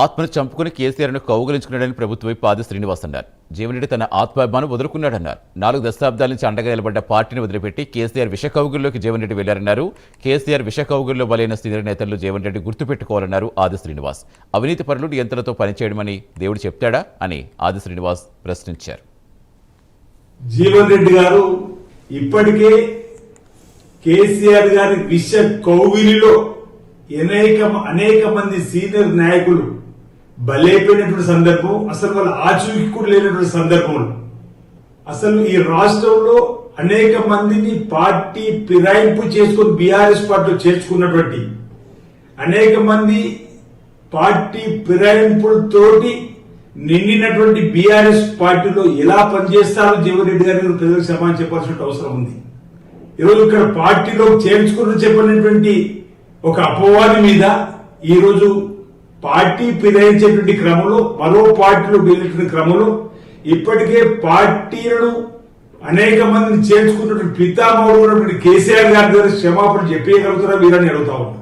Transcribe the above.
ఆత్మను చంపుకుని కేసీఆర్ను కౌగులించుకున్నాడని ప్రభుత్వ వైపు ఆది శ్రీనివాస్ అన్నారు. జీవన్ రెడ్డి తన ఆత్మాభిమానం వదులుకున్నాడన్నారు. 4 దశాబ్దాల నుంచి అండగా నిలబడ్డ పార్టీని వదిలిపెట్టి కేసీఆర్ విష కౌగుల్లోకి జీవన్ రెడ్డి వెళ్లారన్నారు. కేసీఆర్ విష కౌగుల్లో బలైన సీనియర్ నేతలను జీవన్ రెడ్డి గుర్తుపెట్టుకోవాలన్నారు ఆది శ్రీనివాస్. అవినీతి పరులు నియంత్రణతో పనిచేయడమని దేవుడు చెప్తాడా అని ఆది శ్రీనివాస్ ప్రశ్నించారు. జీవన్ రెడ్డి గారు ఇప్పటికే కేసీఆర్ గారి విష కౌగిలిలో అనేక మంది సీనియర్ నాయకులు బలైపోయినటువంటి సందర్భం, అసలు వాళ్ళ ఆచూకీ కూడా లేనటువంటి సందర్భంలో అసలు ఈ రాష్ట్రంలో అనేక మందిని పార్టీ ఫిరాయింపు చేసుకుని బీఆర్ఎస్ పార్టీలో చేర్చుకున్నటువంటి అనేక మంది పార్టీ ఫిరాయింపులతోటి నిండినటువంటి బీఆర్ఎస్ పార్టీలో ఎలా పనిచేస్తారో జీవన్ రెడ్డి గారిని ప్రజలకు సమాధానం చెప్పాల్సిన అవసరం ఉంది. ఈరోజు ఇక్కడ పార్టీలో చేర్చుకుని చెప్పినటువంటి ఒక అపవాది మీద ఈరోజు పార్టీ ఫిరాయించేటువంటి క్రమంలో మరో పార్టీలో వెళ్ళినటువంటి క్రమంలో ఇప్పటికే పార్టీలను అనేక మందిని చేర్చుకున్నటువంటి పితామహుడు కేసీఆర్ గారి దగ్గర క్షమాపణ చెప్పేయగలుగుతారా వీరని అడుగుతా ఉన్నా.